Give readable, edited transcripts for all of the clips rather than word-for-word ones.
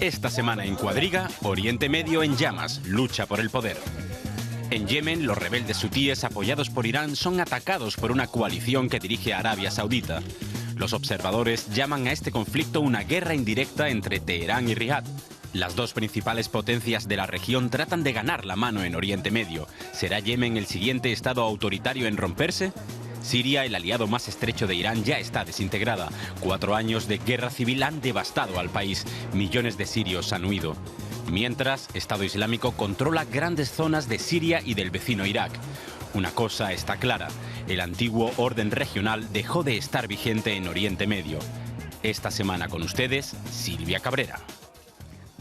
Esta semana en Cuadriga, Oriente Medio en llamas, lucha por el poder. En Yemen, los rebeldes hutíes apoyados por Irán son atacados por una coalición que dirige a Arabia Saudita. Los observadores llaman a este conflicto una guerra indirecta entre Teherán y Riad. Las dos principales potencias de la región tratan de ganar la mano en Oriente Medio. ¿Será Yemen el siguiente estado autoritario en romperse? Siria, el aliado más estrecho de Irán, ya está desintegrada. 4 años de guerra civil han devastado al país. Millones de sirios han huido. Mientras, Estado Islámico controla grandes zonas de Siria y del vecino Irak. Una cosa está clara: el antiguo orden regional dejó de estar vigente en Oriente Medio. Esta semana con ustedes, Silvia Cabrera.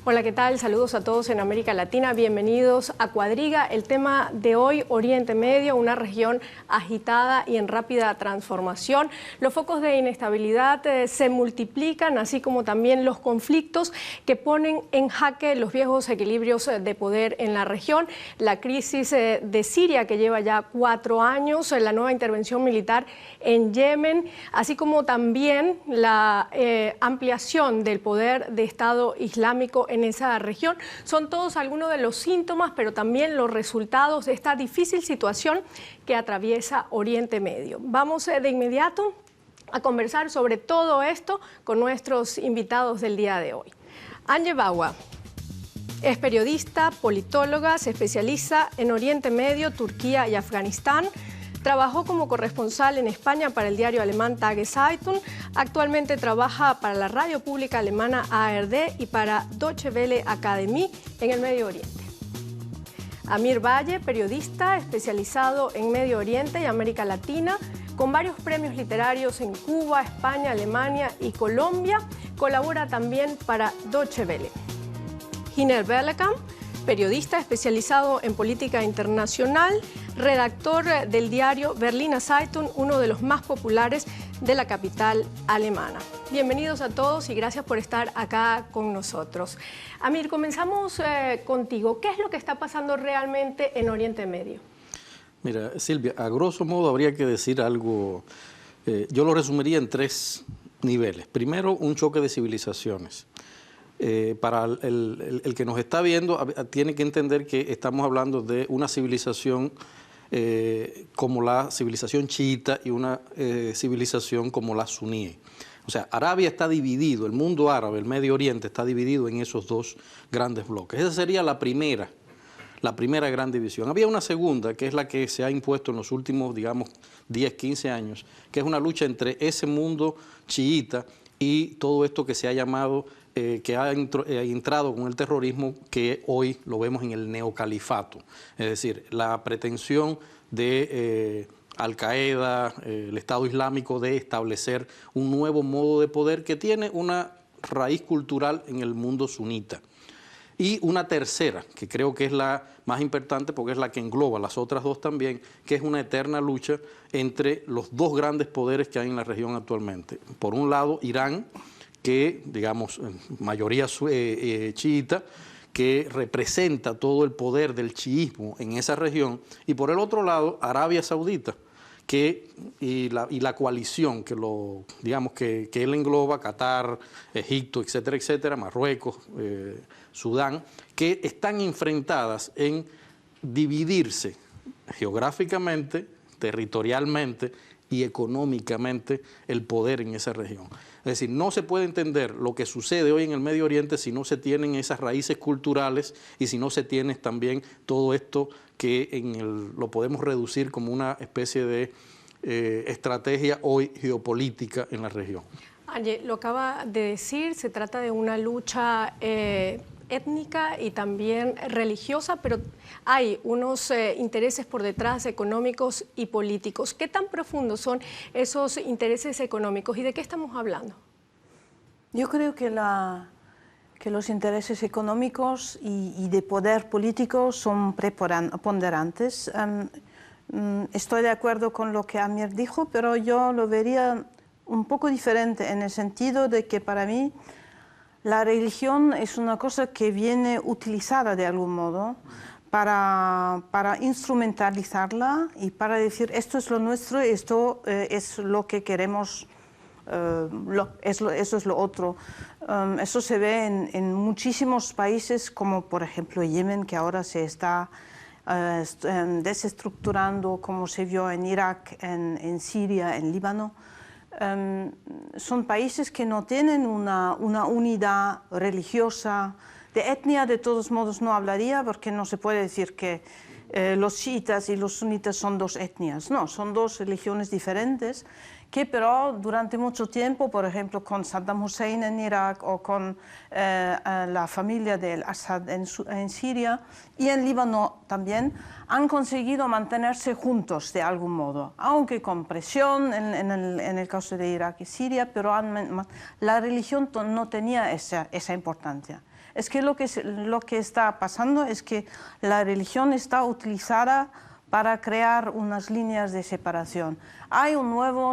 Hola, ¿qué tal? Saludos a todos en América Latina. Bienvenidos a Cuadriga. El tema de hoy, Oriente Medio, una región agitada y en rápida transformación. Los focos de inestabilidad se multiplican, así como también los conflictos que ponen en jaque los viejos equilibrios de poder en la región. La crisis de Siria, que lleva ya 4 años, la nueva intervención militar en Yemen, así como también la ampliación del poder de Estado Islámico en esa región, son todos algunos de los síntomas, pero también los resultados de esta difícil situación que atraviesa Oriente Medio. Vamos de inmediato a conversar sobre todo esto con nuestros invitados del día de hoy. Anje Bauer es periodista, politóloga, se especializa en Oriente Medio, Turquía y Afganistán. Trabajó como corresponsal en España para el diario alemán Tageszeitung. Actualmente trabaja para la radio pública alemana ARD y para Deutsche Welle Akademie en el Medio Oriente. Amir Valle, periodista especializado en Medio Oriente y América Latina, con varios premios literarios en Cuba, España, Alemania y Colombia. Colabora también para Deutsche Welle. Hiner Berlekamp, periodista especializado en política internacional, redactor del diario Berliner Zeitung, uno de los más populares de la capital alemana. Bienvenidos a todos y gracias por estar acá con nosotros. Amir, comenzamos contigo. ¿Qué es lo que está pasando realmente en Oriente Medio? Mira, Silvia, a grosso modo habría que decir algo, yo lo resumiría en 3 niveles. Primero, un choque de civilizaciones. Para el que nos está viendo, tiene que entender que estamos hablando de una civilización como la civilización chiita y una civilización como la suní. O sea, Arabia está dividido, el mundo árabe, el Medio Oriente está dividido en esos 2 grandes bloques. Esa sería la primera gran división. Había una segunda, que es la que se ha impuesto en los últimos, digamos, 10, 15 años, que es una lucha entre ese mundo chiita y todo esto que se ha llamado que ha entrado con el terrorismo, que hoy lo vemos en el neocalifato. Es decir, la pretensión de Al-Qaeda, el Estado Islámico, de establecer un nuevo modo de poder que tiene una raíz cultural en el mundo sunita. Y una tercera, que creo que es la más importante porque es la que engloba las otras 2 también, que es una eterna lucha entre los 2 grandes poderes que hay en la región actualmente. Por un lado, Irán, que, digamos, mayoría chiita, que representa todo el poder del chiismo en esa región, y por el otro lado, Arabia Saudita, y la coalición que que él engloba, Qatar, Egipto, etcétera, etcétera, Marruecos, Sudán, que están enfrentadas en dividirse geográficamente, territorialmente y económicamente el poder en esa región. Es decir, no se puede entender lo que sucede hoy en el Medio Oriente si no se tienen esas raíces culturales y si no se tiene también todo esto que lo podemos reducir como una especie de estrategia hoy geopolítica en la región. Anje, lo acaba de decir, se trata de una lucha étnica y también religiosa, pero hay unos intereses por detrás económicos y políticos. ¿Qué tan profundos son esos intereses económicos y de qué estamos hablando? Yo creo que los intereses económicos y de poder político son preponderantes. Estoy de acuerdo con lo que Amir dijo, pero yo lo vería un poco diferente en el sentido de que para mí la religión es una cosa que viene utilizada de algún modo para instrumentalizarla y para decir esto es lo nuestro, esto es lo que queremos eso es lo otro. Eso se ve en muchísimos países, como por ejemplo Yemen, que ahora se está desestructurando, como se vio en Irak, en Siria, en Líbano. Son países que no tienen una unidad religiosa. De etnia, de todos modos, no hablaría, porque no se puede decir que los chiitas y los sunitas son dos etnias. No, son dos religiones diferentes, que pero durante mucho tiempo, por ejemplo, con Saddam Hussein en Irak o con la familia del Assad en Siria y en Líbano también, han conseguido mantenerse juntos de algún modo, aunque con presión en el caso de Irak y Siria, pero la religión no tenía esa importancia. Es que lo que está pasando es que la religión está utilizada para crear unas líneas de separación.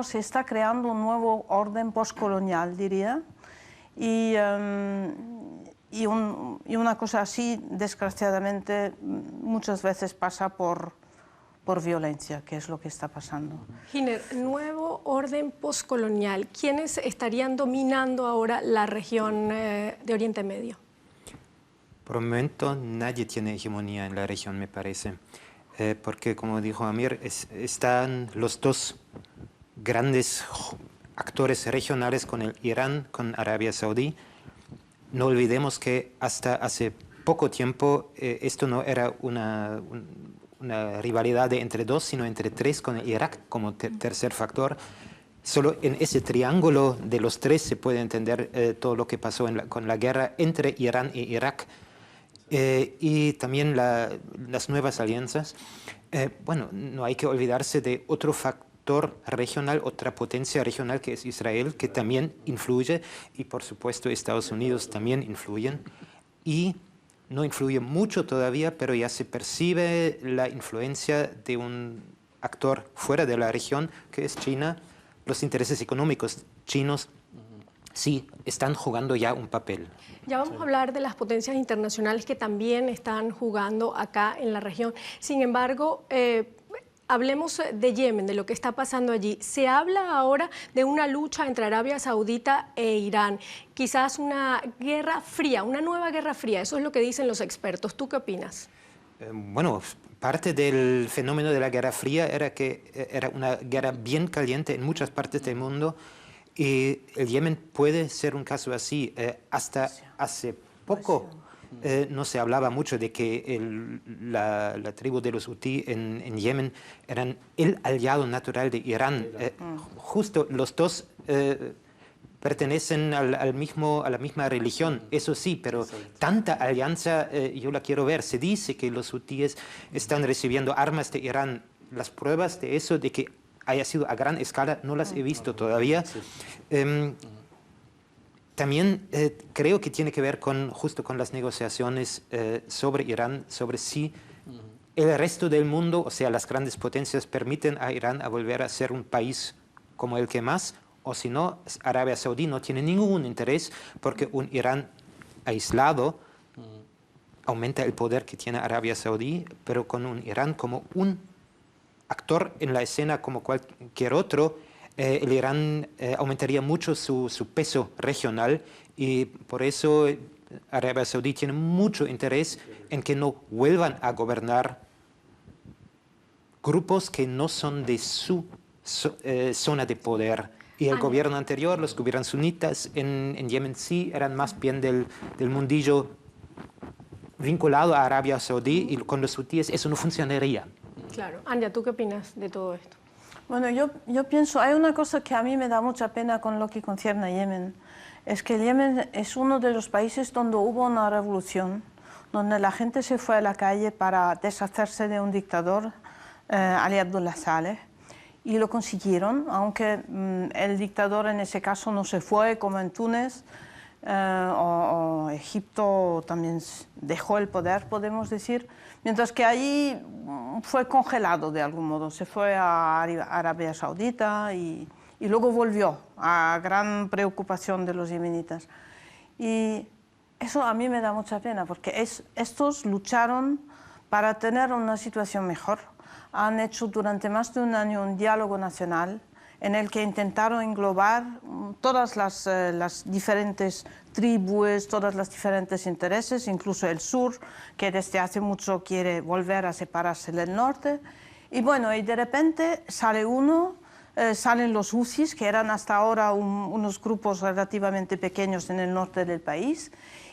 Se está creando un nuevo orden postcolonial, diría, y una cosa así, desgraciadamente, muchas veces pasa por violencia, que es lo que está pasando. Giner, nuevo orden postcolonial. ¿Quiénes estarían dominando ahora la región de Oriente Medio? Por el momento nadie tiene hegemonía en la región, me parece, porque como dijo Amir, están los dos grandes actores regionales con el Irán, con Arabia Saudí. No olvidemos que hasta hace poco tiempo esto no era una rivalidad entre dos, sino entre tres, con el Irak como tercer factor. Solo en ese triángulo de los tres se puede entender todo lo que pasó con la guerra entre Irán e Irak. Y también las nuevas alianzas. Bueno, no hay que olvidarse de otro factor regional, otra potencia regional que es Israel, que también influye, y por supuesto Estados Unidos también influyen, y no influye mucho todavía, pero ya se percibe la influencia de un actor fuera de la región, que es China. Los intereses económicos chinos sí están jugando ya un papel. Ya vamos a hablar de las potencias internacionales que también están jugando acá en la región. Sin embargo, hablemos de Yemen, de lo que está pasando allí. Se habla ahora de una lucha entre Arabia Saudita e Irán, quizás una guerra fría, una nueva guerra fría. Eso es lo que dicen los expertos. ¿Tú qué opinas? Bueno, parte del fenómeno de la Guerra Fría era que era una guerra bien caliente en muchas partes del mundo. Y el Yemen puede ser un caso así. Hasta hace poco no se hablaba mucho de que la tribu de los Hutí en Yemen eran el aliado natural de Irán. Justo los dos pertenecen a la misma religión, eso sí, pero tanta alianza yo la quiero ver. Se dice que los hutíes están recibiendo armas de Irán. Las pruebas de eso, de que haya sido a gran escala, no las he visto todavía. También creo que tiene que ver justo con las negociaciones sobre Irán, sobre si el resto del mundo, o sea, las grandes potencias, permiten a Irán a volver a ser un país como el que más, o si no, Arabia Saudí no tiene ningún interés, porque un Irán aislado aumenta el poder que tiene Arabia Saudí, pero con un Irán como un actor en la escena como cualquier otro, el Irán aumentaría mucho su peso regional, y por eso Arabia Saudí tiene mucho interés en que no vuelvan a gobernar grupos que no son de su zona de poder. Y el gobierno anterior, los gobiernos sunitas en Yemen sí eran más bien del mundillo vinculado a Arabia Saudí, y con los hutíes eso no funcionaría. Claro. Anya, ¿tú qué opinas de todo esto? Bueno, yo pienso, hay una cosa que a mí me da mucha pena con lo que concierne a Yemen, es que Yemen es uno de los países donde hubo una revolución, donde la gente se fue a la calle para deshacerse de un dictador, Ali Abdullah Saleh, y lo consiguieron, aunque el dictador en ese caso no se fue como en Túnez, o Egipto también dejó el poder, podemos decir, mientras que allí fue congelado de algún modo, se fue a Arabia Saudita y luego volvió, a gran preocupación de los yemenitas. Y eso a mí me da mucha pena, porque estos lucharon para tener una situación mejor. Han hecho durante más de un año un diálogo nacional en el que intentaron englobar todas las diferentes tribus, todos los diferentes intereses, incluso el sur, que desde hace mucho quiere volver a separarse del norte. Y bueno, y de repente salen los Husis, que eran hasta ahora unos grupos relativamente pequeños en el norte del país,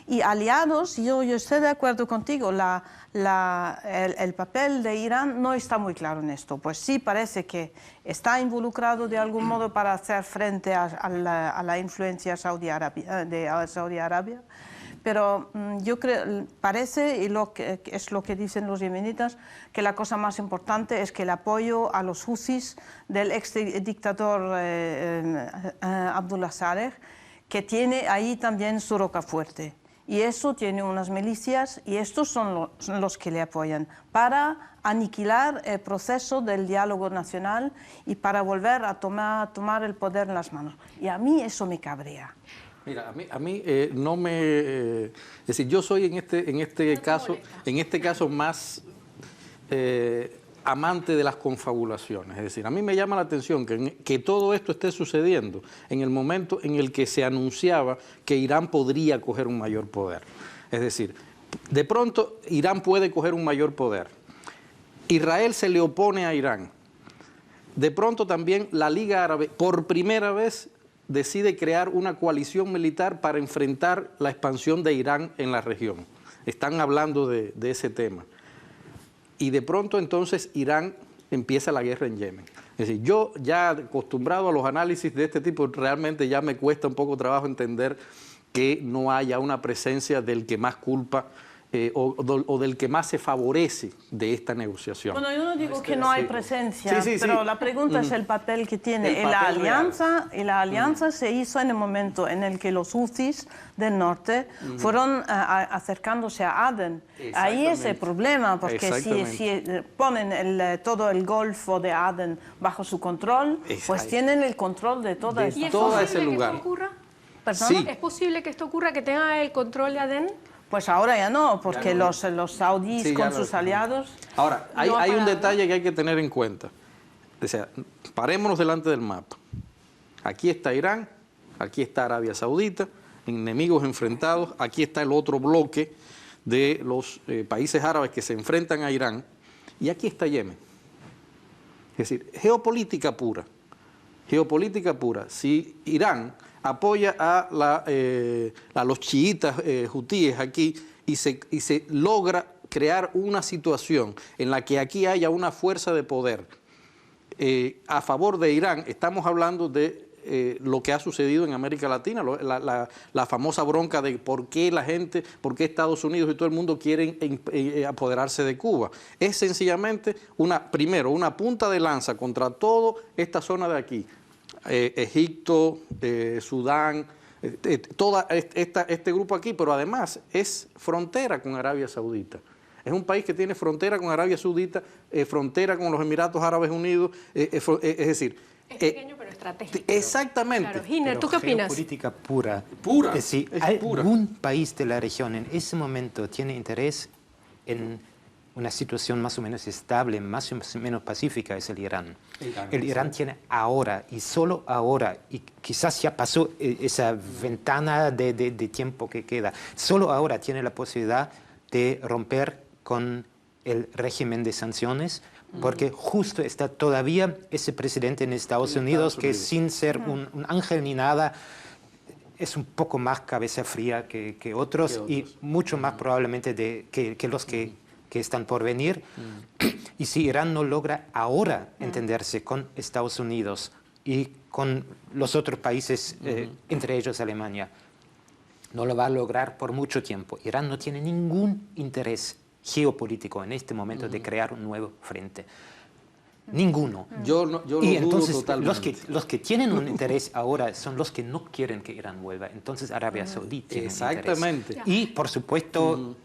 y aliados. Yo estoy de acuerdo contigo, el papel de Irán no está muy claro en esto. Pues sí, parece que está involucrado de algún modo para hacer frente a la influencia de Saudi Arabia, pero yo creo, parece, y es lo que dicen los yemenitas, que la cosa más importante es que el apoyo a los Husis del ex dictador Abdullah Saleh, que tiene ahí también su roca fuerte. Y eso tiene unas milicias, y estos son los que le apoyan, para aniquilar el proceso del diálogo nacional y para volver a tomar el poder en las manos. Y a mí eso me cabrea. Mira, a mí no me... es decir, yo soy en este caso más amante de las confabulaciones. Es decir, a mí me llama la atención que todo esto esté sucediendo en el momento en el que se anunciaba que Irán podría coger un mayor poder. Es decir, de pronto Irán puede coger un mayor poder. Israel se le opone a Irán. De pronto también la Liga Árabe, por primera vez, decide crear una coalición militar para enfrentar la expansión de Irán en la región. Están hablando de ese tema. Y de pronto entonces Irán empieza la guerra en Yemen. Es decir, yo ya acostumbrado a los análisis de este tipo, realmente ya me cuesta un poco trabajo entender que no haya una presencia del que más culpa o del que más se favorece de esta negociación. Bueno, yo no digo que no hay presencia, pero la pregunta es el papel que tiene la alianza. Y la alianza se hizo en el momento en el que los Houthis del norte fueron acercándose a Adén. Ahí es el problema, porque si ponen todo el Golfo de Adén bajo su control, pues tienen el control de todo ese lugar. ¿Es posible que esto ocurra? Sí. ¿Es posible que esto ocurra, que tenga el control de Adén? Pues ahora ya no, porque los saudíes con sus aliados... Ahora, hay un detalle que hay que tener en cuenta. O sea, parémonos delante del mapa. Aquí está Irán, aquí está Arabia Saudita, enemigos enfrentados. Aquí está el otro bloque de los países árabes que se enfrentan a Irán. Y aquí está Yemen. Es decir, geopolítica pura. Geopolítica pura. Si Irán apoya a los chiitas hutíes aquí y se logra crear una situación en la que aquí haya una fuerza de poder a favor de Irán, estamos hablando de lo que ha sucedido en América Latina, la famosa bronca de por qué Estados Unidos y todo el mundo quieren apoderarse de Cuba. Es sencillamente primero una punta de lanza contra toda esta zona de aquí. Egipto, Sudán, todo este grupo aquí, pero además es frontera con Arabia Saudita. Es un país que tiene frontera con Arabia Saudita, frontera con los Emiratos Árabes Unidos, es decir... Es pequeño pero estratégico. Exactamente. Claro. Giner, ¿tú qué opinas? Política pura. Pura. Si es pura. algún país de la región en ese momento tiene interés en una situación más o menos estable, más o menos pacífica, es el Irán. El Irán tiene ahora, y solo ahora, y quizás ya pasó esa ventana de tiempo que queda, solo ahora tiene la posibilidad de romper con el régimen de sanciones, porque justo está todavía ese presidente en Estados Unidos que sin ser un ángel ni nada, es un poco más cabeza fría que otros y mucho más probablemente que los que están por venir. Y si Irán no logra ahora entenderse con Estados Unidos y con los otros países, entre ellos Alemania, no lo va a lograr por mucho tiempo. Irán no tiene ningún interés geopolítico en este momento de crear un nuevo frente. Ninguno. Yo lo y dudo entonces totalmente. los que tienen un interés ahora son los que no quieren que Irán vuelva. Entonces Arabia Saudí tiene Exactamente. un interés. Y por supuesto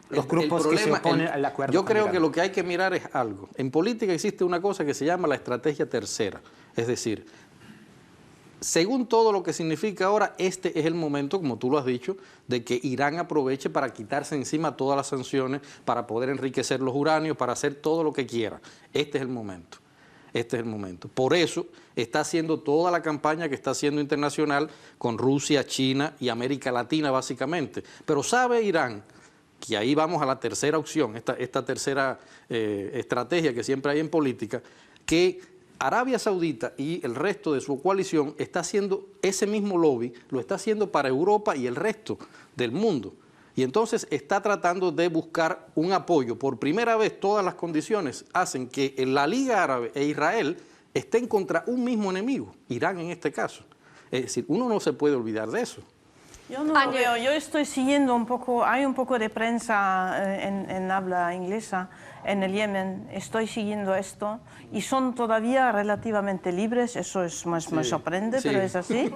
los grupos que se oponen al acuerdo. Yo creo que lo que hay que mirar es algo. En política existe una cosa que se llama la estrategia tercera. Es decir, según todo lo que significa ahora, este es el momento, como tú lo has dicho, de que Irán aproveche para quitarse encima todas las sanciones, para poder enriquecer los uranios, para hacer todo lo que quiera. Este es el momento. este es el momento. Por eso está haciendo toda la campaña que está haciendo internacional con Rusia, China y América Latina básicamente. Pero sabe Irán, que ahí vamos a la tercera opción, esta tercera estrategia que siempre hay en política, que Arabia Saudita y el resto de su coalición está haciendo ese mismo lobby, lo está haciendo para Europa y el resto del mundo. Y entonces está tratando de buscar un apoyo. Por primera vez todas las condiciones hacen que la Liga Árabe e Israel estén contra un mismo enemigo, Irán en este caso. Es decir, uno no se puede olvidar de eso. Yo no lo veo, yo estoy siguiendo un poco, hay un poco de prensa en habla inglesa en el Yemen, estoy siguiendo esto y son todavía relativamente libres, eso me sorprende, pero es así.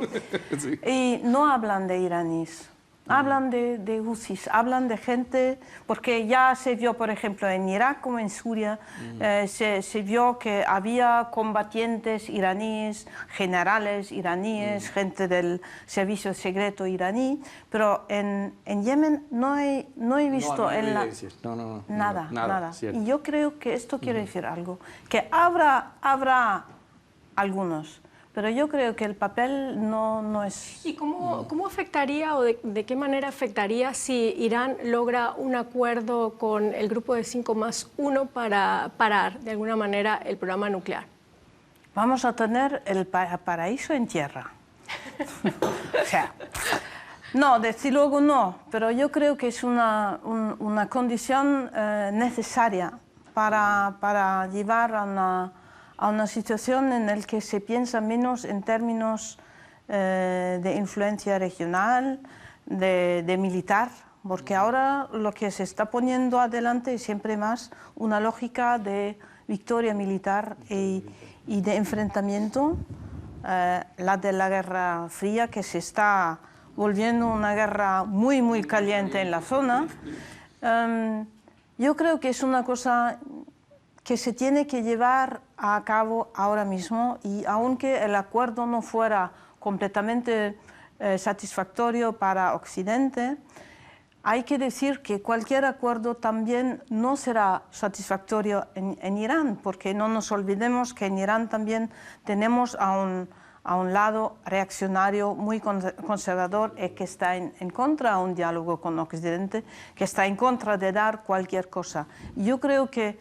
Sí. Y no hablan de iraníes. Hablan de husis, hablan de gente, porque ya se vio, por ejemplo, en Irak como en Siria, se vio que había combatientes iraníes, generales iraníes, gente del servicio secreto iraní, pero en Yemen no he visto nada. Y yo creo que esto quiere decir algo, que habrá algunos. Pero yo creo que el papel no es... ¿Y cómo afectaría o de qué manera afectaría si Irán logra un acuerdo con el grupo de 5+1 para parar de alguna manera el programa nuclear? Vamos a tener el paraíso en tierra. O sea, no, desde luego no, pero yo creo que es una condición necesaria para llevar a una situación en la que se piensa menos en términos de influencia regional, de militar, porque ahora lo que se está poniendo adelante es siempre más una lógica de victoria militar y de enfrentamiento, la de la Guerra Fría, que se está volviendo una guerra muy, muy caliente en la zona. Yo creo que es una cosa que se tiene que llevar a cabo ahora mismo y aunque el acuerdo no fuera completamente satisfactorio para Occidente, hay que decir que cualquier acuerdo también no será satisfactorio en Irán, porque no nos olvidemos que en Irán también tenemos a un lado reaccionario muy conservador y que está en contra de un diálogo con Occidente, que está en contra de dar cualquier cosa. Yo creo que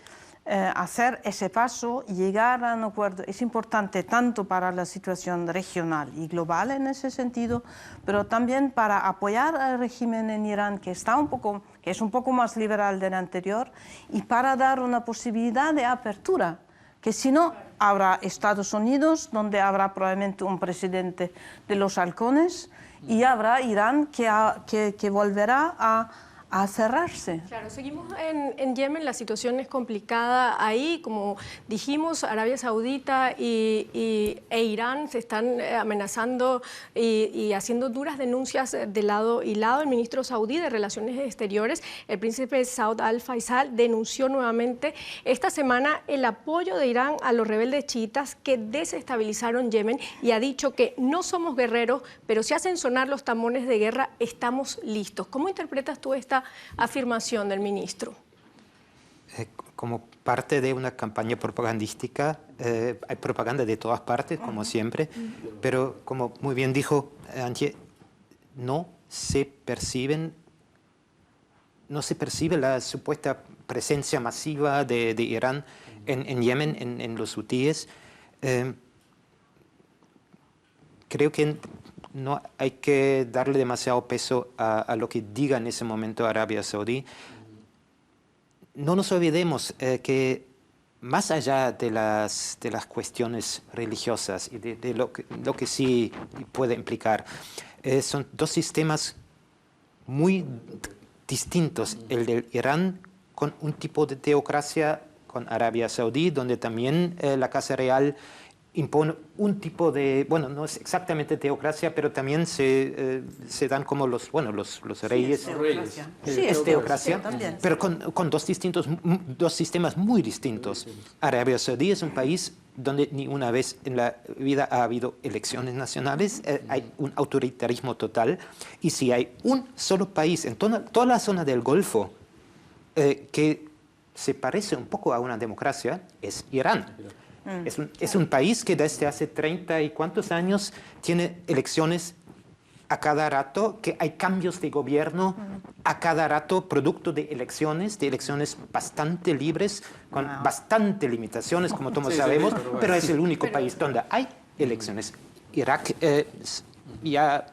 hacer ese paso y llegar a un acuerdo es importante tanto para la situación regional y global en ese sentido, pero también para apoyar al régimen en Irán que es un poco más liberal del anterior y para dar una posibilidad de apertura, que si no habrá Estados Unidos donde habrá probablemente un presidente de los halcones y habrá Irán que volverá a cerrarse. Claro, seguimos en Yemen, la situación es complicada ahí, como dijimos, Arabia Saudita e Irán se están amenazando y haciendo duras denuncias de lado y lado. El ministro saudí de Relaciones Exteriores, el príncipe Saud al-Faisal, denunció nuevamente esta semana el apoyo de Irán a los rebeldes chiitas que desestabilizaron Yemen y ha dicho que no somos guerreros, pero si hacen sonar los tambores de guerra, estamos listos. ¿Cómo interpretas tú esta afirmación del ministro? Como parte de una campaña propagandística, hay propaganda de todas partes, como siempre, pero como muy bien dijo Antje, no se percibe la supuesta presencia masiva de Irán en Yemen, en los hutíes. Creo que no hay que darle demasiado peso a lo que diga en ese momento Arabia Saudí. No nos olvidemos que más allá de las cuestiones religiosas y de lo que sí puede implicar, son dos sistemas muy distintos. El de Irán con un tipo de teocracia, con Arabia Saudí, donde también la Casa Real impone un tipo de, bueno, no es exactamente teocracia, pero también se dan como los reyes. Sí, es teocracia, pero con dos sistemas muy distintos. Arabia Saudí es un país donde ni una vez en la vida ha habido elecciones nacionales, hay un autoritarismo total, y si hay un solo país en toda la zona del Golfo que se parece un poco a una democracia, es Irán. Es un país que desde hace 30 y cuantos años tiene elecciones a cada rato, que hay cambios de gobierno a cada rato, producto de elecciones bastante libres, con bastante limitaciones, como todos sabemos, pero es el único país donde hay elecciones. Irak ya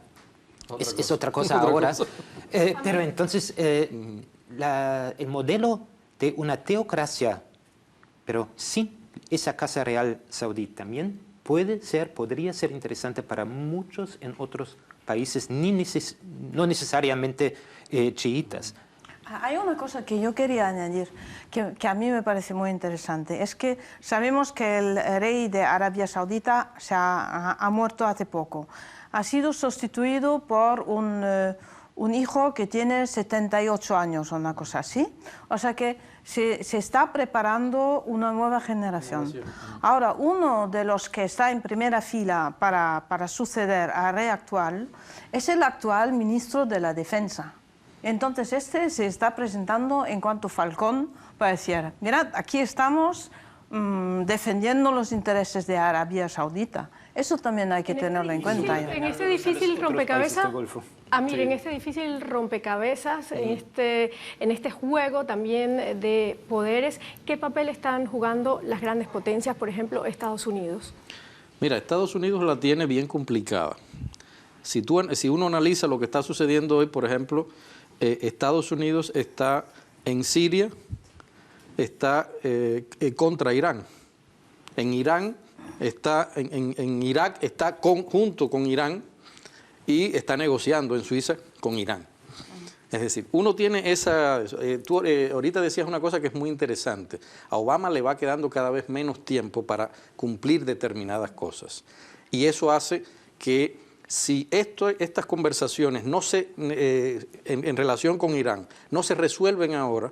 es otra cosa ahora. Pero entonces, el modelo de una teocracia, pero sin esa Casa Real Saudí, también podría ser interesante para muchos en otros países, no necesariamente chiitas. Hay una cosa que yo quería añadir, que a mí me parece muy interesante, es que sabemos que el rey de Arabia Saudita ha muerto hace poco. Ha sido sustituido por un hijo que tiene 78 años o una cosa así. O sea que se está preparando una nueva generación. Ahora, uno de los que está en primera fila para suceder al rey actual es el actual ministro de la Defensa. Entonces, este se está presentando en cuanto Falcón para decir, mirad, aquí estamos defendiendo los intereses de Arabia Saudita. Eso también hay que tenerlo en cuenta. En este difícil rompecabezas, Amir, en este difícil rompecabezas, en este juego también de poderes, ¿qué papel están jugando las grandes potencias, por ejemplo, Estados Unidos? Mira, Estados Unidos la tiene bien complicada. Si uno analiza lo que está sucediendo hoy, por ejemplo, Estados Unidos está en Siria, está contra Irán. En Irán está, en Irak está junto con Irán y está negociando en Suiza con Irán. Es decir, uno tiene esa... tú ahorita decías una cosa que es muy interesante. A Obama le va quedando cada vez menos tiempo para cumplir determinadas cosas. Y eso hace que si estas conversaciones no en relación con Irán no se resuelven ahora,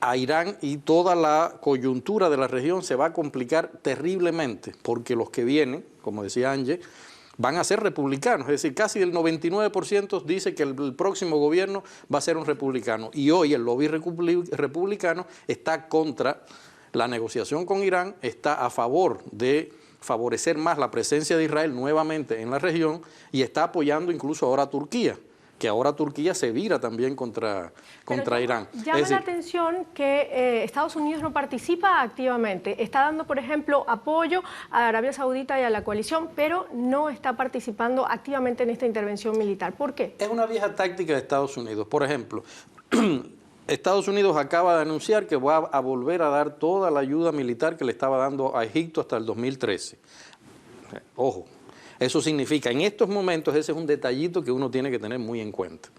a Irán y toda la coyuntura de la región se va a complicar terriblemente, porque los que vienen, como decía Ángel, van a ser republicanos, es decir, casi el 99% dice que el próximo gobierno va a ser un republicano, y hoy el lobby republicano está contra la negociación con Irán, está a favor de favorecer más la presencia de Israel nuevamente en la región, y está apoyando incluso ahora a Turquía, que ahora Turquía se vira también contra Irán. Llama la atención que Estados Unidos no participa activamente. Está dando, por ejemplo, apoyo a Arabia Saudita y a la coalición, pero no está participando activamente en esta intervención militar. ¿Por qué? Es una vieja táctica de Estados Unidos. Por ejemplo, Estados Unidos acaba de anunciar que va a volver a dar toda la ayuda militar que le estaba dando a Egipto hasta el 2013. Ojo. Eso significa, en estos momentos, ese es un detallito que uno tiene que tener muy en cuenta.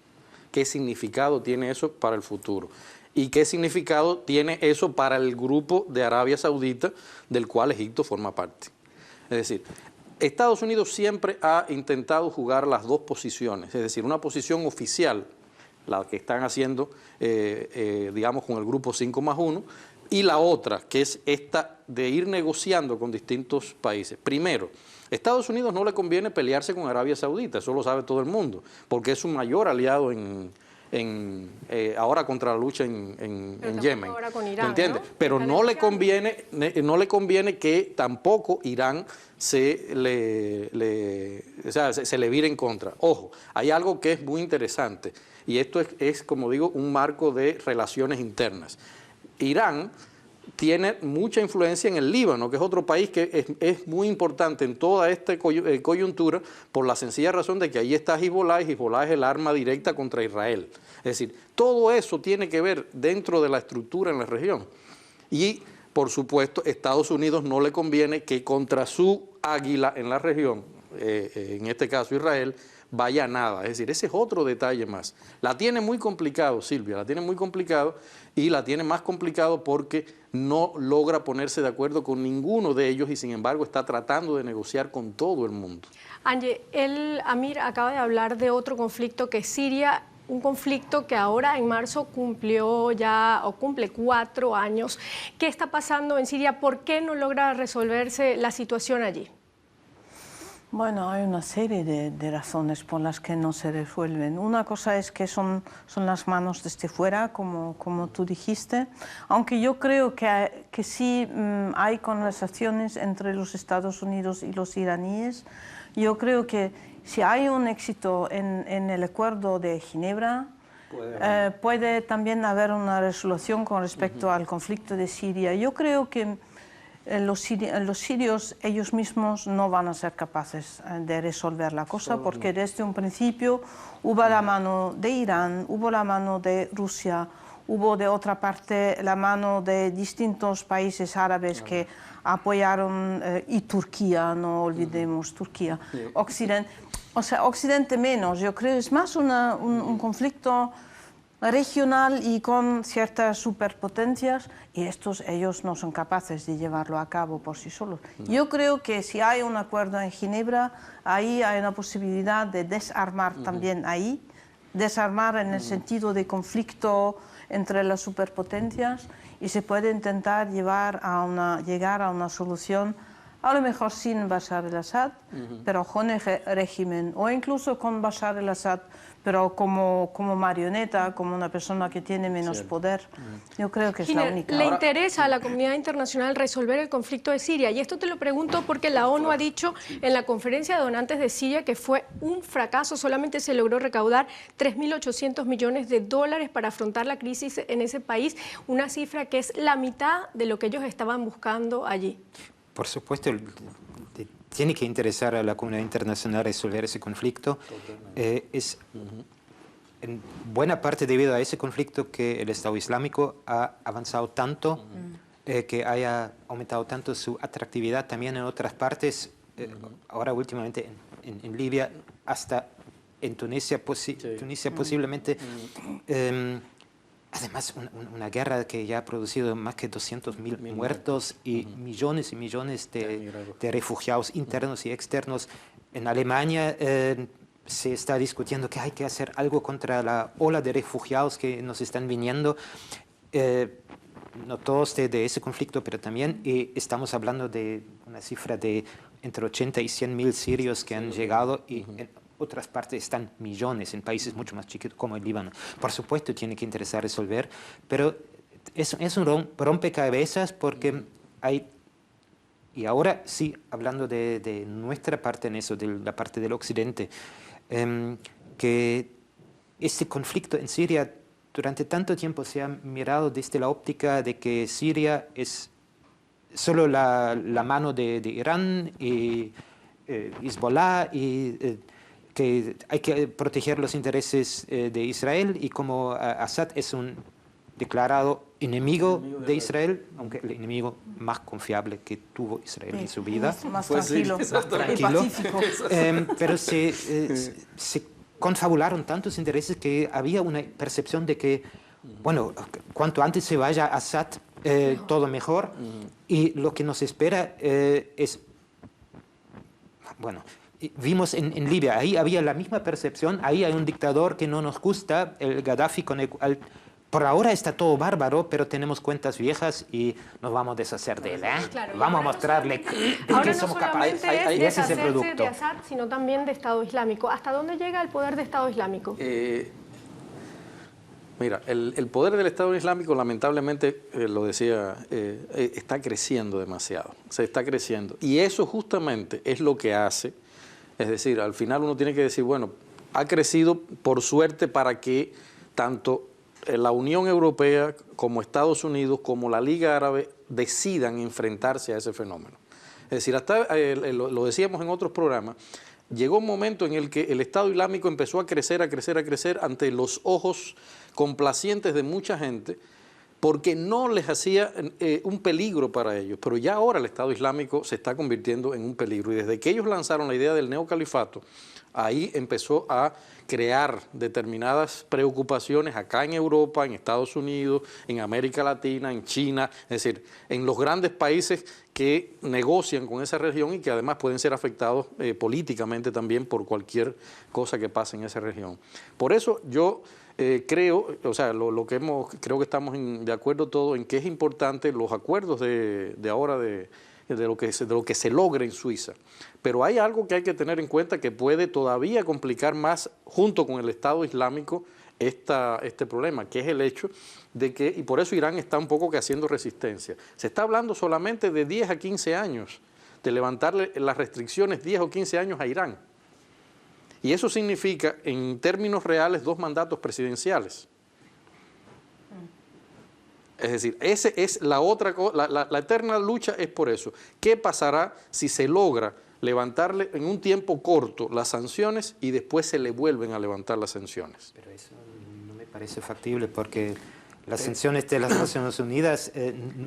¿Qué significado tiene eso para el futuro? ¿Y qué significado tiene eso para el grupo de Arabia Saudita, del cual Egipto forma parte? Es decir, Estados Unidos siempre ha intentado jugar las dos posiciones, es decir, una posición oficial, la que están haciendo, digamos, con el grupo 5+1, y la otra, que es esta de ir negociando con distintos países. Primero, Estados Unidos no le conviene pelearse con Arabia Saudita, eso lo sabe todo el mundo, porque es su mayor aliado ahora contra la lucha en Yemen. Ahora con Irán, ¿entiendes? ¿no? Pero no le conviene que tampoco Irán se le vire en contra. Ojo, hay algo que es muy interesante, y esto es, como digo, un marco de relaciones internas. Irán tiene mucha influencia en el Líbano, que es otro país que es muy importante en toda esta coyuntura, por la sencilla razón de que ahí está Hezbollah, y Hezbollah es el arma directa contra Israel. Es decir, todo eso tiene que ver dentro de la estructura en la región. Y, por supuesto, Estados Unidos no le conviene que contra su águila en la región, en este caso Israel, vaya nada. Es decir, ese es otro detalle más. La tiene muy complicado, Silvia, la tiene muy complicado, y la tiene más complicado porque no logra ponerse de acuerdo con ninguno de ellos, y sin embargo está tratando de negociar con todo el mundo. Ángel, Amir acaba de hablar de otro conflicto que es Siria, un conflicto que ahora en marzo cumple 4 años. ¿Qué está pasando en Siria? ¿Por qué no logra resolverse la situación allí? Bueno, hay una serie de razones por las que no se resuelven. Una cosa es que son las manos desde fuera, como tú dijiste, aunque yo creo que sí hay conversaciones entre los Estados Unidos y los iraníes. Yo creo que si hay un éxito en el acuerdo de Ginebra, puede también haber una resolución con respecto al conflicto de Siria. Yo creo que los sirios ellos mismos no van a ser capaces de resolver la cosa, porque desde un principio hubo la mano de Irán, hubo la mano de Rusia, hubo de otra parte la mano de distintos países árabes que apoyaron, y Turquía, no olvidemos Turquía, Occidente menos. Yo creo que es más un conflicto regional y con ciertas superpotencias, y ellos no son capaces de llevarlo a cabo por sí solos. Yo creo que si hay un acuerdo en Ginebra, ahí hay una posibilidad de desarmar también ahí, desarmar en el sentido de conflicto entre las superpotencias, y se puede intentar llegar a una solución, a lo mejor sin Bashar al-Assad, pero con el régimen, o incluso con Bashar al-Assad, pero como marioneta, como una persona que tiene menos poder. Yo creo que es la única. ¿Le interesa a la comunidad internacional resolver el conflicto de Siria? Y esto te lo pregunto porque la ONU ha dicho en la conferencia de donantes de Siria que fue un fracaso. Solamente se logró recaudar 3.800 millones de dólares para afrontar la crisis en ese país, una cifra que es la mitad de lo que ellos estaban buscando allí. Por supuesto, tiene que interesar a la comunidad internacional resolver ese conflicto. Es en buena parte debido a ese conflicto que el Estado Islámico ha avanzado tanto, que haya aumentado tanto su atractividad también en otras partes, ahora últimamente en Libia, hasta en Tunisia, posiblemente. Además, una guerra que ya ha producido más que 200.000 muertos y millones de refugiados internos y externos. En Alemania se está discutiendo que hay que hacer algo contra la ola de refugiados que nos están viniendo. No todos de ese conflicto, pero también estamos hablando de una cifra de entre 80 y 100.000 sirios que han llegado, y en otras partes están millones, en países mucho más chiquitos como el Líbano. Por supuesto tiene que interesar resolver, pero es un rompecabezas, porque hay, y ahora sí, hablando de nuestra parte en eso, de la parte del Occidente, que este conflicto en Siria durante tanto tiempo se ha mirado desde la óptica de que Siria es solo la mano de Irán y Hezbollah, y que hay que proteger los intereses de Israel, y como Assad es un declarado enemigo de Israel, aunque el enemigo más confiable que tuvo Israel en su vida. Más tranquilo, y pacífico. Pero se confabularon tantos intereses que había una percepción de que, bueno, cuanto antes se vaya Assad, todo mejor, y lo que nos espera es, bueno, vimos en Libia, ahí había la misma percepción, ahí hay un dictador que no nos gusta, el Gaddafi, con el cual por ahora está todo bárbaro, pero tenemos cuentas viejas y nos vamos a deshacer de él. Claro, vamos a mostrarle que somos capaces. Ahora no Ese es el solamente producto. es de Assad, sino también de Estado Islámico. ¿Hasta dónde llega el poder de Estado Islámico? Mira, el poder del Estado Islámico, lamentablemente, lo decía, está creciendo demasiado. Se está creciendo. Y eso justamente es lo que hace, es decir, al final uno tiene que decir, bueno, ha crecido por suerte para que tanto la Unión Europea como Estados Unidos como la Liga Árabe decidan enfrentarse a ese fenómeno. Es decir, hasta lo decíamos en otros programas, llegó un momento en el que el Estado Islámico empezó a crecer ante los ojos complacientes de mucha gente, porque no les hacía un peligro para ellos. Pero ya ahora el Estado Islámico se está convirtiendo en un peligro, y desde que ellos lanzaron la idea del neocalifato, ahí empezó a crear determinadas preocupaciones acá en Europa, en Estados Unidos, en América Latina, en China, es decir, en los grandes países que negocian con esa región y que además pueden ser afectados políticamente también por cualquier cosa que pase en esa región. Por eso yo creo, o sea, creo que estamos de acuerdo todos en que es importante los acuerdos de ahora de de lo que se logra en Suiza. Pero hay algo que hay que tener en cuenta que puede todavía complicar más, junto con el Estado Islámico, este problema, que es el hecho de que, y por eso Irán está un poco que haciendo resistencia, se está hablando solamente de 10 a 15 años, de levantarle las restricciones 10 o 15 años a Irán. Y eso significa, en términos reales, 2 mandatos presidenciales. Es decir, esa es la otra cosa, la eterna lucha es por eso. ¿Qué pasará si se logra levantarle en un tiempo corto las sanciones y después se le vuelven a levantar las sanciones? Pero eso no me parece factible porque las sanciones de las Naciones Unidas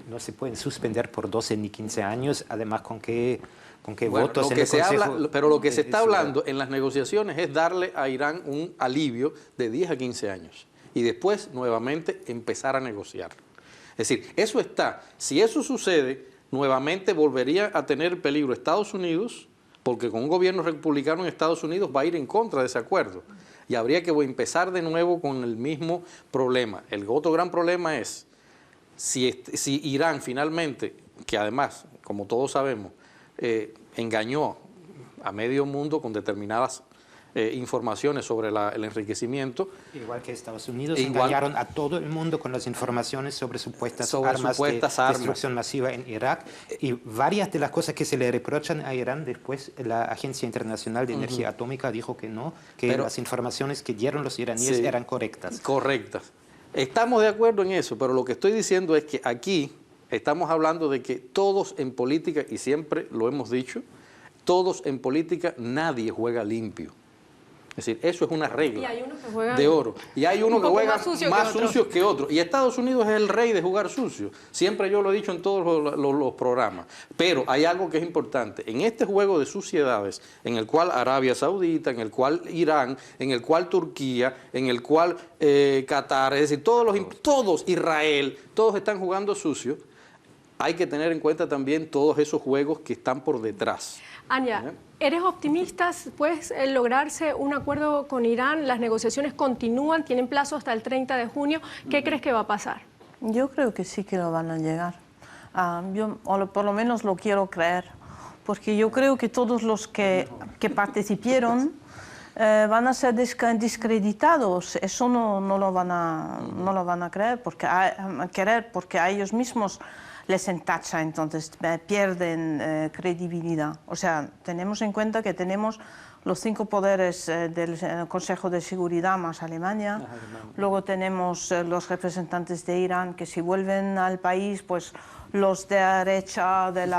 no se pueden suspender por 12 ni 15 años, además con qué votos en el Consejo. Pero lo que se está hablando en las negociaciones es darle a Irán un alivio de 10 a 15 años y después nuevamente empezar a negociar. Es decir, eso está. Si eso sucede, nuevamente volvería a tener peligro Estados Unidos, porque con un gobierno republicano en Estados Unidos va a ir en contra de ese acuerdo. Y habría que empezar de nuevo con el mismo problema. El otro gran problema es, si Irán finalmente, que además, como todos sabemos, engañó a medio mundo con determinadas informaciones sobre el enriquecimiento. Igual que Estados Unidos engañaron a todo el mundo con las informaciones sobre supuestas armas de destrucción masiva en Irak, y varias de las cosas que se le reprochan a Irán, después la Agencia Internacional de Energía Atómica dijo que no, que las informaciones que dieron los iraníes eran correctas. Correctas. Estamos de acuerdo en eso, pero lo que estoy diciendo es que aquí estamos hablando de que todos en política, y siempre lo hemos dicho, todos en política nadie juega limpio. Es decir, eso es una regla de oro. Y hay uno que juega más sucios que otros. Y Estados Unidos es el rey de jugar sucio. Siempre yo lo he dicho en todos los programas. Pero hay algo que es importante. En este juego de suciedades, en el cual Arabia Saudita, en el cual Irán, en el cual Turquía, en el cual Qatar, es decir, todos Israel, todos están jugando sucio, hay que tener en cuenta también todos esos juegos que están por detrás. Anja, ¿eres optimista? ¿Puede lograrse un acuerdo con Irán? Las negociaciones continúan, tienen plazo hasta el 30 de junio. ¿Qué crees que va a pasar? Yo creo que sí que lo van a llegar. O por lo menos lo quiero creer. Porque yo creo que todos los que participaron van a ser discreditados. Eso no lo van a creer porque a ellos mismos les entacha, entonces pierden credibilidad. O sea, tenemos en cuenta que tenemos los 5 poderes del Consejo de Seguridad más Alemania, luego tenemos los representantes de Irán que si vuelven al país, pues los de derecha del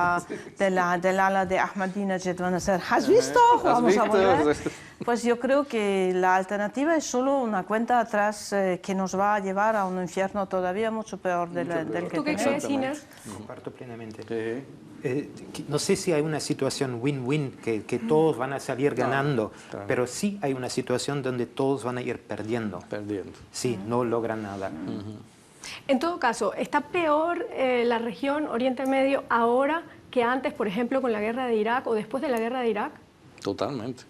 ala de Ahmadinejad van a ser ¿has visto? Vamos a volver. Pues yo creo que la alternativa es solo una cuenta atrás que nos va a llevar a un infierno todavía mucho peor del que tenemos. ¿Tú qué crees, Inés? Comparto plenamente. No sé si hay una situación win-win, que todos van a salir ganando, pero sí hay una situación donde todos van a ir perdiendo. Sí, no logran nada. En todo caso, ¿está peor la región Oriente Medio ahora que antes, por ejemplo, con la guerra de Irak o después de la guerra de Irak? Totalmente.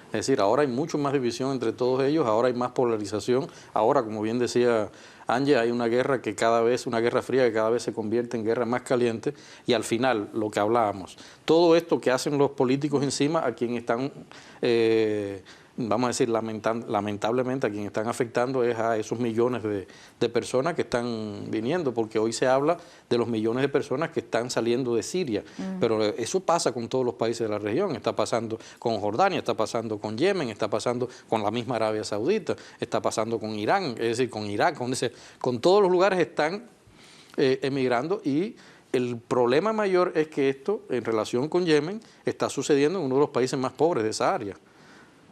Es decir, ahora hay mucho más división entre todos ellos, ahora hay más polarización, ahora, como bien decía Anja, hay una guerra una guerra fría que cada vez se convierte en guerra más caliente, y al final, lo que hablábamos, todo esto que hacen los políticos encima, a quien están, vamos a decir, lamentablemente, a quien están afectando es a esos millones de personas que están viniendo, porque hoy se habla de los millones de personas que están saliendo de Siria, pero eso pasa con todos los países de la región, está pasando con Jordania, está pasando con Yemen, está pasando con la misma Arabia Saudita, está pasando con Irán, es decir, con Irak, con todos los lugares están emigrando, y el problema mayor es que esto, en relación con Yemen, está sucediendo en uno de los países más pobres de esa área.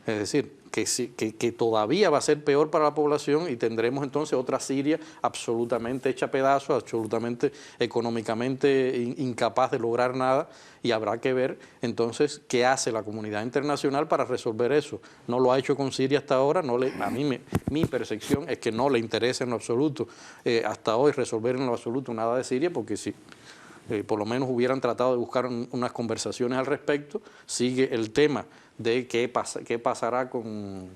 Es decir, que todavía va a ser peor para la población, y tendremos entonces otra Siria absolutamente hecha pedazos, absolutamente económicamente incapaz de lograr nada, y habrá que ver entonces qué hace la comunidad internacional para resolver eso. No lo ha hecho con Siria hasta ahora, mi percepción es que no le interesa en lo absoluto hasta hoy resolver en lo absoluto nada de Siria, porque si por lo menos hubieran tratado de buscar unas conversaciones al respecto, sigue el tema de qué pasará con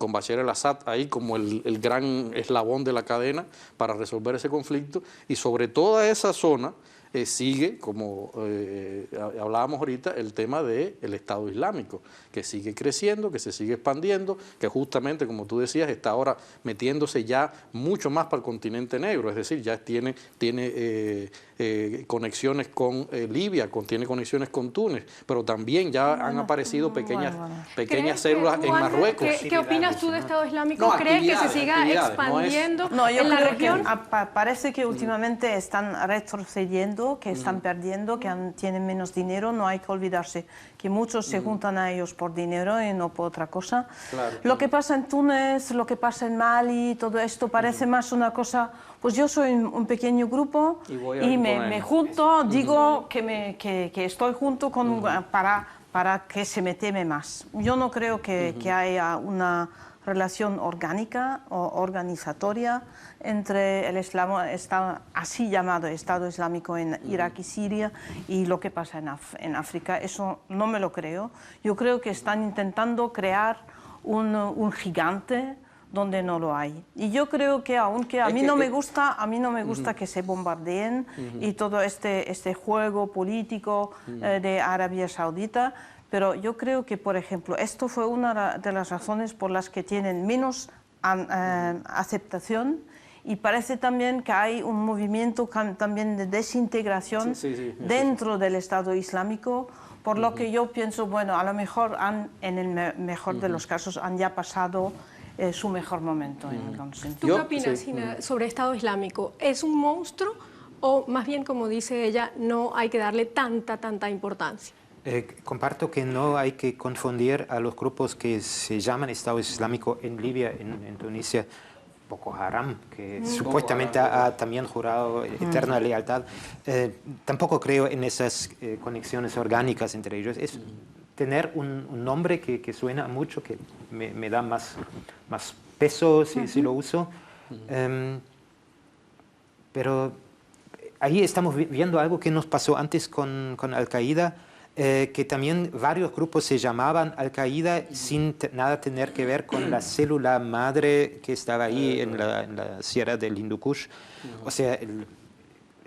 Bashar al-Assad ahí como el gran eslabón de la cadena para resolver ese conflicto, y sobre toda esa zona sigue, como hablábamos ahorita, el tema del Estado Islámico, que sigue creciendo, que se sigue expandiendo, que justamente, como tú decías, está ahora metiéndose ya mucho más para el continente negro, es decir, ya tiene conexiones con Libia, tiene conexiones con Túnez, pero también ya han aparecido pequeñas células en Marruecos. ¿Qué opinas tú de Estado Islámico? ¿Crees que se siga expandiendo en la región? Parece que últimamente están retrocediendo, que están perdiendo, que tienen menos dinero. No hay que olvidarse que muchos se juntan a ellos por dinero y no por otra cosa. Claro. Lo que pasa en Túnez, lo que pasa en Mali, todo esto parece más una cosa... Pues yo soy un pequeño grupo y me junto, digo que estoy junto con, para que se me teme más. Yo no creo que haya una relación orgánica o organizatoria entre el así llamado Estado Islámico en Irak y Siria y lo que pasa en África. Eso no me lo creo. Yo creo que están intentando crear un gigante donde no lo hay. Y yo creo que aunque a mí no me gusta que se bombardeen y todo este juego político de Arabia Saudita, pero yo creo que, por ejemplo, esto fue una de las razones por las que tienen menos aceptación, y parece también que hay un movimiento también de desintegración dentro del Estado Islámico, por lo que yo pienso, bueno, a lo mejor en el mejor de los casos han ya pasado su mejor momento. ¿Tú qué opinas, Gina, sobre Estado Islámico? ¿Es un monstruo o más bien, como dice ella, no hay que darle tanta importancia? Comparto que no hay que confundir a los grupos que se llaman Estado Islámico en Libia, en Tunisia, Boko Haram, que supuestamente ha también jurado eterna lealtad. Tampoco creo en esas conexiones orgánicas entre ellos. Es tener un nombre que suena mucho, que me da más peso si lo uso. Pero ahí estamos viendo algo que nos pasó antes con Al-Qaeda, que también varios grupos se llamaban Al-Qaeda sin nada tener que ver con la célula madre que estaba ahí en la sierra del Hindu Kush. O sea,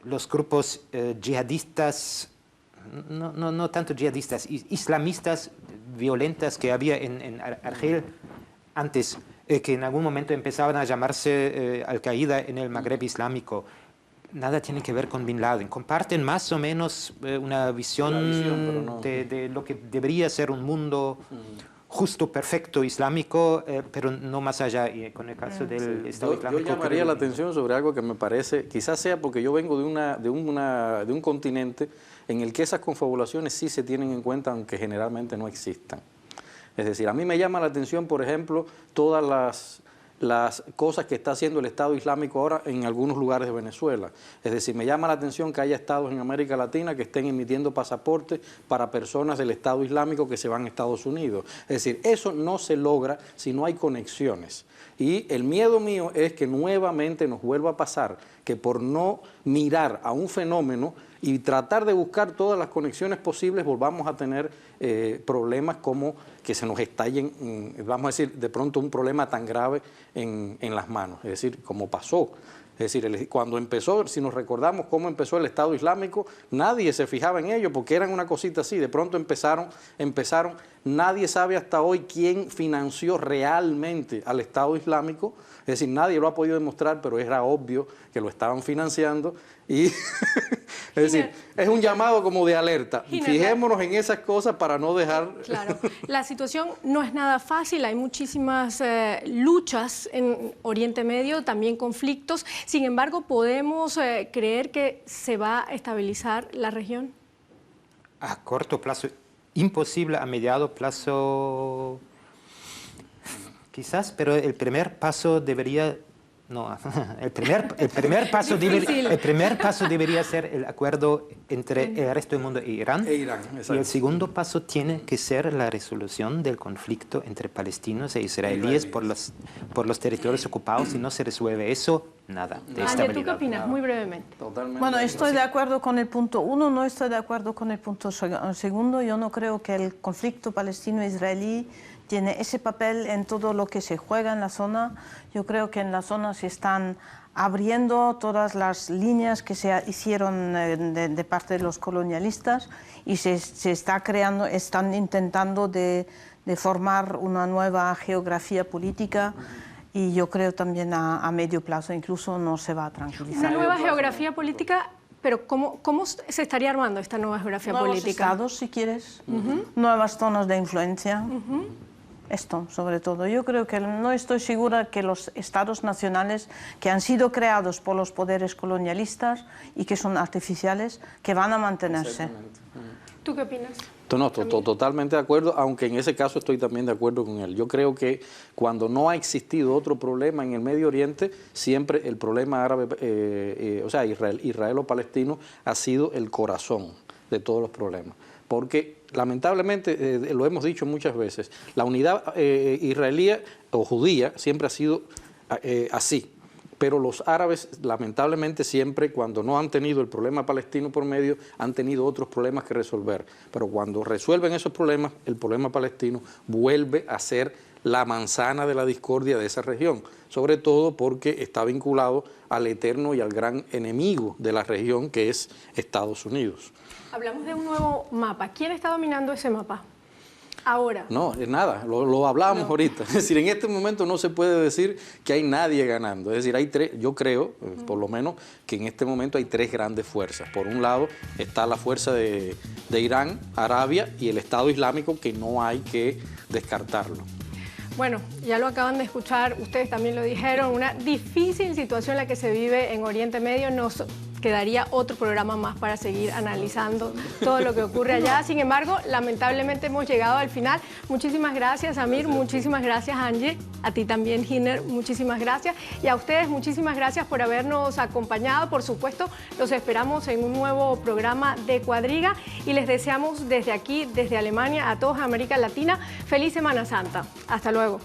los grupos yihadistas, no tanto yihadistas, islamistas violentas que había en Argel antes, que en algún momento empezaban a llamarse Al-Qaeda en el Magreb islámico. Nada tiene que ver con Bin Laden. Comparten más o menos una visión de lo que debería ser un mundo justo, perfecto, islámico, pero no más allá. Y con el caso del Estado Islámico... Yo llamaría la atención sobre algo que me parece, quizás sea porque yo vengo de un continente en el que esas confabulaciones sí se tienen en cuenta, aunque generalmente no existan. Es decir, a mí me llama la atención, por ejemplo, todas las cosas que está haciendo el Estado Islámico ahora en algunos lugares de Venezuela. Es decir, me llama la atención que haya estados en América Latina que estén emitiendo pasaportes para personas del Estado Islámico que se van a Estados Unidos. Es decir, eso no se logra si no hay conexiones. Y el miedo mío es que nuevamente nos vuelva a pasar que por no mirar a un fenómeno y tratar de buscar todas las conexiones posibles, volvamos a tener problemas como que se nos estallen, vamos a decir, de pronto un problema tan grave en las manos, es decir, como pasó. Es decir, cuando empezó, si nos recordamos cómo empezó el Estado Islámico, nadie se fijaba en ello porque eran una cosita así. De pronto empezaron, nadie sabe hasta hoy quién financió realmente al Estado Islámico. Es decir, nadie lo ha podido demostrar, pero era obvio que lo estaban financiando. Y es decir, es un llamado como de alerta. Fijémonos en esas cosas para no dejar... Claro, la situación no es nada fácil, hay muchísimas luchas en Oriente Medio, también conflictos. Sin embargo, ¿podemos creer que se va a estabilizar la región? A corto plazo, imposible. A mediano plazo, quizás, pero el primer paso debería... No, el primer paso debería ser el acuerdo entre el resto del mundo e Irán. Y el segundo paso tiene que ser la resolución del conflicto entre palestinos e israelíes por los territorios ocupados. Si no se resuelve eso, nada de estabilidad. ¿Tú qué opinas? Muy brevemente. Totalmente. Bueno, estoy de acuerdo con el punto 1, no estoy de acuerdo con el punto segundo. Yo no creo que el conflicto palestino-israelí tiene ese papel en todo lo que se juega en la zona. Yo creo que en la zona se están abriendo todas las líneas que se hicieron de parte de los colonialistas y se está creando, están intentando de formar una nueva geografía política y yo creo también a medio plazo incluso no se va a tranquilizar. Una nueva geografía política, pero ¿cómo se estaría armando esta nueva geografía nuevos política? Estados, si quieres, nuevas zonas de influencia. Esto, sobre todo. Yo creo que no estoy segura que los estados nacionales que han sido creados por los poderes colonialistas y que son artificiales, que van a mantenerse. ¿Tú qué opinas? No, totalmente de acuerdo, aunque en ese caso estoy también de acuerdo con él. Yo creo que cuando no ha existido otro problema en el Medio Oriente, siempre el problema árabe, o sea, Israel o palestino, ha sido el corazón de todos los problemas. Porque lamentablemente, lo hemos dicho muchas veces, la unidad israelí o judía siempre ha sido así. Pero los árabes, lamentablemente, siempre cuando no han tenido el problema palestino por medio, han tenido otros problemas que resolver. Pero cuando resuelven esos problemas, el problema palestino vuelve a ser la manzana de la discordia de esa región, sobre todo porque está vinculado al eterno y al gran enemigo de la región, que es Estados Unidos. Hablamos de un nuevo mapa. ¿Quién está dominando ese mapa ahora? No, nada, lo hablábamos ahorita. Es decir, en este momento no se puede decir que hay nadie ganando. Es decir, yo creo, por lo menos, que en este momento hay tres grandes fuerzas. Por un lado está la fuerza de Irán, Arabia y el Estado Islámico, que no hay que descartarlo. Bueno, ya lo acaban de escuchar, ustedes también lo dijeron, una difícil situación la que se vive en Oriente Medio. Nos quedaría otro programa más para seguir analizando todo lo que ocurre allá. Sin embargo, lamentablemente hemos llegado al final. Muchísimas gracias, Amir, muchísimas gracias, Angie, a ti también, Giner, muchísimas gracias. Y a ustedes, muchísimas gracias por habernos acompañado. Por supuesto, los esperamos en un nuevo programa de Cuadriga y les deseamos desde aquí, desde Alemania, a todos América Latina, feliz Semana Santa. Hasta luego.